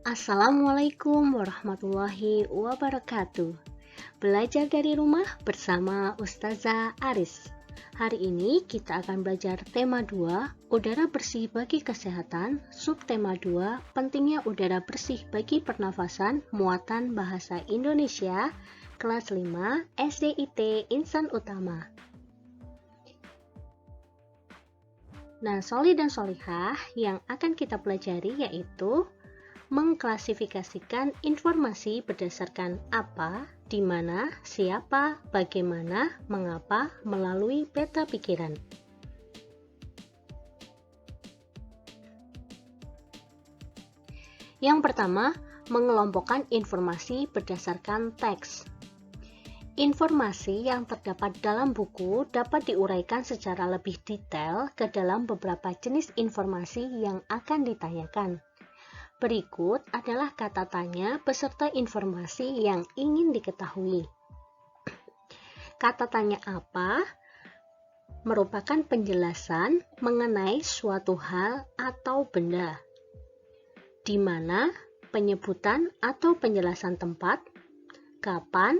Assalamualaikum warahmatullahi wabarakatuh. Belajar dari rumah bersama Ustazah Aris. Hari ini kita akan belajar tema 2, udara bersih bagi kesehatan, subtema 2, pentingnya udara bersih bagi pernafasan, muatan bahasa Indonesia, kelas 5, SDIT Insan Utama. Nah, soli dan solihah yang akan kita pelajari yaitu mengklasifikasikan informasi berdasarkan apa, di mana, siapa, bagaimana, mengapa melalui peta pikiran. Yang pertama, mengelompokkan informasi berdasarkan teks. Informasi yang terdapat dalam buku dapat diuraikan secara lebih detail ke dalam beberapa jenis informasi yang akan ditanyakan. Berikut adalah kata tanya beserta informasi yang ingin diketahui. Kata tanya apa merupakan penjelasan mengenai suatu hal atau benda. Di mana penyebutan atau penjelasan tempat, kapan,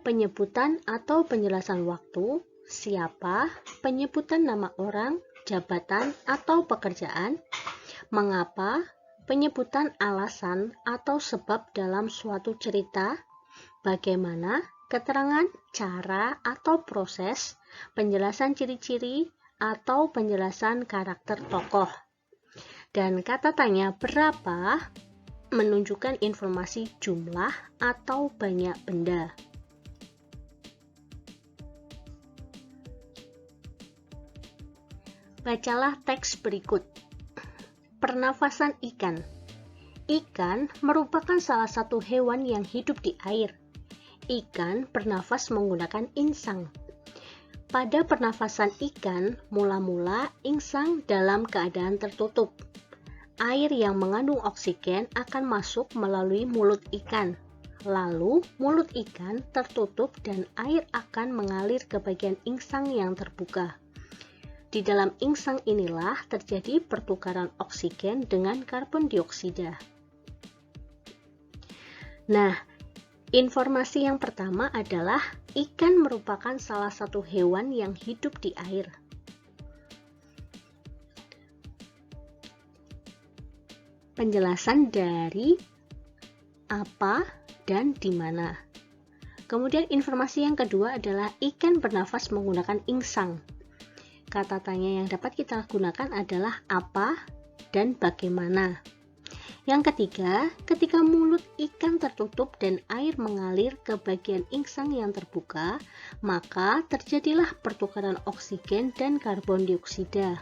penyebutan atau penjelasan waktu, siapa, penyebutan nama orang, jabatan atau pekerjaan, mengapa, penyebutan alasan atau sebab dalam suatu cerita, bagaimana, keterangan, cara atau proses, penjelasan ciri-ciri atau penjelasan karakter tokoh. Dan kata tanya berapa menunjukkan informasi jumlah atau banyak benda. Bacalah teks berikut. Pernafasan ikan. Ikan merupakan salah satu hewan yang hidup di air. Ikan bernafas menggunakan insang. Pada pernafasan ikan, mula-mula insang dalam keadaan tertutup. Air yang mengandung oksigen akan masuk melalui mulut ikan. Lalu, mulut ikan tertutup dan air akan mengalir ke bagian insang yang terbuka. Di dalam insang inilah terjadi pertukaran oksigen dengan karbon dioksida. Nah, informasi yang pertama adalah ikan merupakan salah satu hewan yang hidup di air. Penjelasan dari apa dan di mana. Kemudian informasi yang kedua adalah ikan bernafas menggunakan insang. Kata tanya yang dapat kita gunakan adalah apa dan bagaimana. Yang ketiga, ketika mulut ikan tertutup dan air mengalir ke bagian insang yang terbuka, maka terjadilah pertukaran oksigen dan karbon dioksida.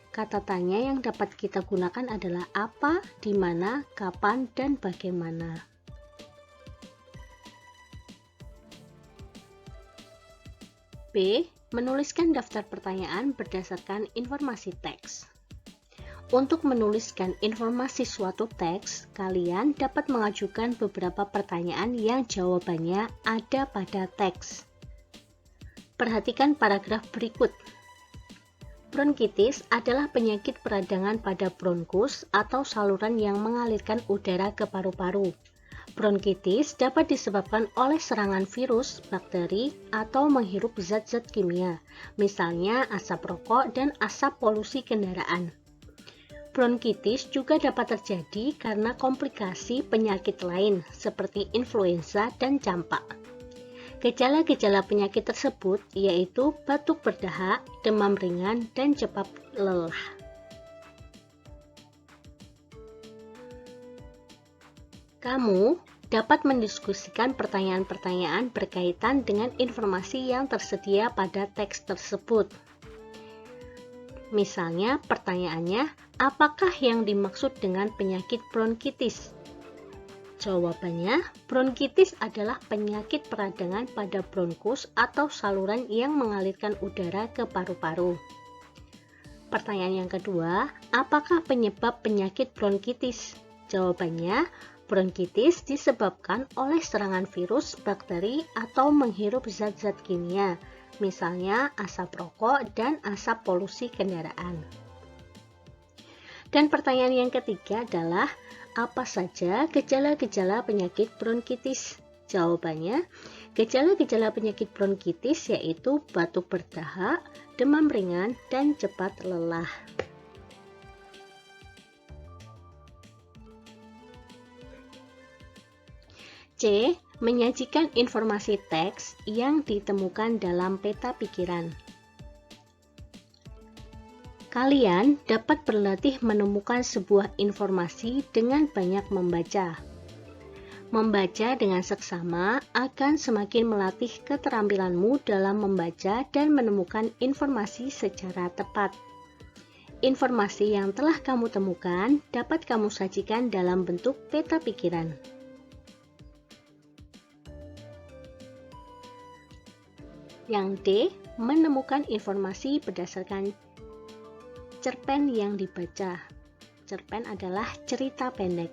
Kata tanya yang dapat kita gunakan adalah apa, di mana, kapan, dan bagaimana. B. Menuliskan daftar pertanyaan berdasarkan informasi teks. Untuk menuliskan informasi suatu teks, kalian dapat mengajukan beberapa pertanyaan yang jawabannya ada pada teks. Perhatikan paragraf berikut. Bronkitis adalah penyakit peradangan pada bronkus atau saluran yang mengalirkan udara ke paru-paru. Bronkitis dapat disebabkan oleh serangan virus, bakteri, atau menghirup zat-zat kimia, misalnya asap rokok dan asap polusi kendaraan. Bronkitis juga dapat terjadi karena komplikasi penyakit lain seperti influenza dan campak. Gejala-gejala penyakit tersebut yaitu batuk berdahak, demam ringan, dan cepat lelah. Kamu dapat mendiskusikan pertanyaan-pertanyaan berkaitan dengan informasi yang tersedia pada teks tersebut. Misalnya, pertanyaannya, apakah yang dimaksud dengan penyakit bronkitis? Jawabannya, bronkitis adalah penyakit peradangan pada bronkus atau saluran yang mengalirkan udara ke paru-paru. Pertanyaan yang kedua, apakah penyebab penyakit bronkitis? Jawabannya, bronkitis disebabkan oleh serangan virus, bakteri, atau menghirup zat-zat kimia, misalnya asap rokok dan asap polusi kendaraan. Dan pertanyaan yang ketiga adalah, apa saja gejala-gejala penyakit bronkitis? Jawabannya, gejala-gejala penyakit bronkitis yaitu batuk berdahak, demam ringan, dan cepat lelah. C. Menyajikan informasi teks yang ditemukan dalam peta pikiran. Kalian dapat berlatih menemukan sebuah informasi dengan banyak membaca. Membaca dengan seksama akan semakin melatih keterampilanmu dalam membaca dan menemukan informasi secara tepat. Informasi yang telah kamu temukan dapat kamu sajikan dalam bentuk peta pikiran. Yang D. Menemukan informasi berdasarkan cerpen yang dibaca. Cerpen adalah cerita pendek.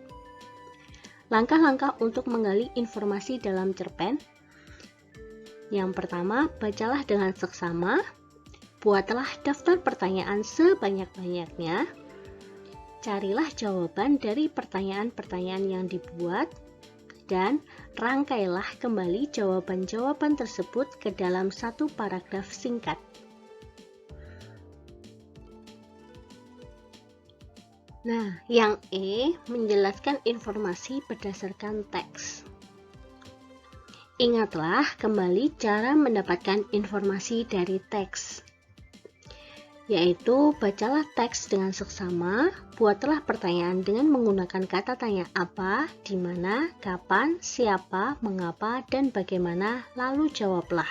Langkah-langkah untuk menggali informasi dalam cerpen. Yang pertama, bacalah dengan seksama. Buatlah daftar pertanyaan sebanyak-banyaknya. Carilah jawaban dari pertanyaan-pertanyaan yang dibuat. Dan rangkailah kembali jawaban-jawaban tersebut ke dalam satu paragraf singkat. Nah, yang E menjelaskan informasi berdasarkan teks. Ingatlah kembali cara mendapatkan informasi dari teks, yaitu bacalah teks dengan seksama, buatlah pertanyaan dengan menggunakan kata tanya apa, di mana, kapan, siapa, mengapa, dan bagaimana, lalu jawablah.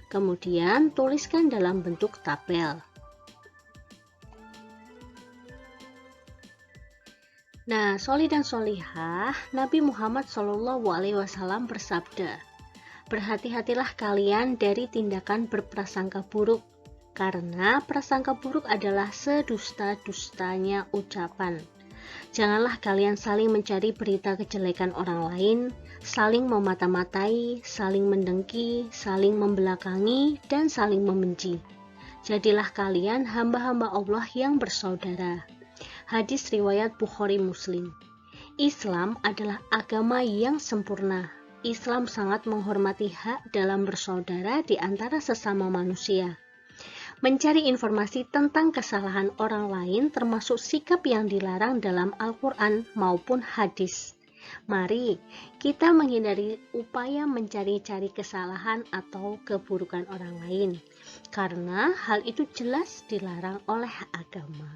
Kemudian tuliskan dalam bentuk tabel. Nah, sholih dan sholihah, Nabi Muhammad SAW bersabda, berhati-hatilah kalian dari tindakan berprasangka buruk, karena prasangka buruk adalah sedusta-dustanya ucapan. Janganlah kalian saling mencari berita kejelekan orang lain, saling memata-matai, saling mendengki, saling membelakangi, dan saling membenci. Jadilah kalian hamba-hamba Allah yang bersaudara. Hadis riwayat Bukhari Muslim. Islam adalah agama yang sempurna. Islam sangat menghormati hak dalam bersaudara di antara sesama manusia. Mencari informasi tentang kesalahan orang lain termasuk sikap yang dilarang dalam Al-Quran maupun hadis. Mari kita menghindari upaya mencari-cari kesalahan atau keburukan orang lain, karena hal itu jelas dilarang oleh agama.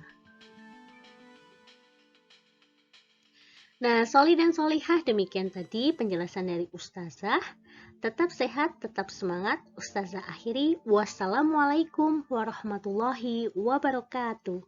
Nah, sholih dan sholihah, demikian tadi penjelasan dari Ustazah. Tetap sehat, tetap semangat. Ustazah akhiri. Wassalamualaikum warahmatullahi wabarakatuh.